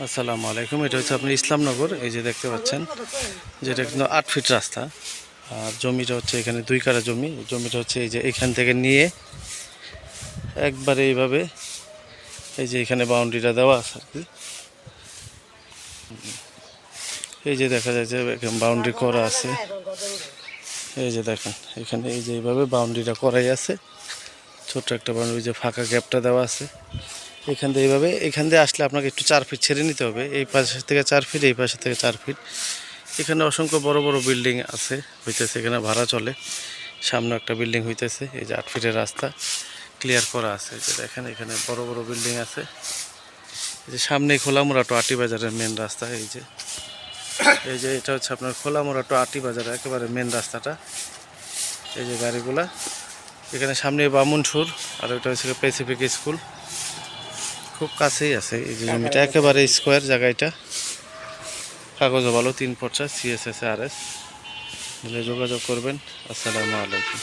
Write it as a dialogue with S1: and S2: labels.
S1: আসসালামু আলাইকুম। এটা হচ্ছে আপনি ইসলামনগর, এই যে দেখতে পাচ্ছেন যেটা কিন্তু 8 ফিট রাস্তা। আর জমিটা হচ্ছে এখানে 2 কাঠা জমি। জমিটা হচ্ছে এই যে এখান থেকে নিয়ে একবারে এইভাবে এই যে এখানে বাউন্ডারিটা দেওয়া আছে আর কি। এই যে দেখা যায় যে এখানে বাউন্ডারি করা আছে। এই যে দেখেন এখানে এই যে এইভাবে বাউন্ডারিটা করাই আছে, ছোট্ট একটা বাউন্ডারি, যে ফাঁকা গ্যাপটা দেওয়া আছে এখান দিয়ে। এইভাবে এখান দিয়ে আসলে আপনাকে একটু 4 ফিট ছেড়ে নিতে হবে, এই পাশে থেকে 4 ফিট, এই পাশে থেকে 4 ফিট। এখানে অসংখ্য বড় বড় বিল্ডিং আছে, হইতেছে এখানে ভাড়া চলে। সামনে একটা বিল্ডিং হইতেছে, এই যে 8 ফিটের রাস্তা ক্লিয়ার করা আছে। এই যে দেখেন এখানে বড় বড় বিল্ডিং আছে। এই যে সামনে খোলামোড়া টু আটি বাজারের মেন রাস্তা। এই যে এটা হচ্ছে আপনার খোলামোড়া টু আটি বাজারের একেবারে মেন রাস্তাটা। এই যে গাড়িগুলা এখানে সামনে বামুনসুর, আর ওইটা হচ্ছে প্যাসিফিক স্কুল, খুব কাছেই আছে। এই যে জমিটা একেবারে স্কোয়ার জায়গাটা, কাগজও ভালো, 3 পর্চা CSS RS। যোগাযোগ করবেন। আসসালামু আলাইকুম।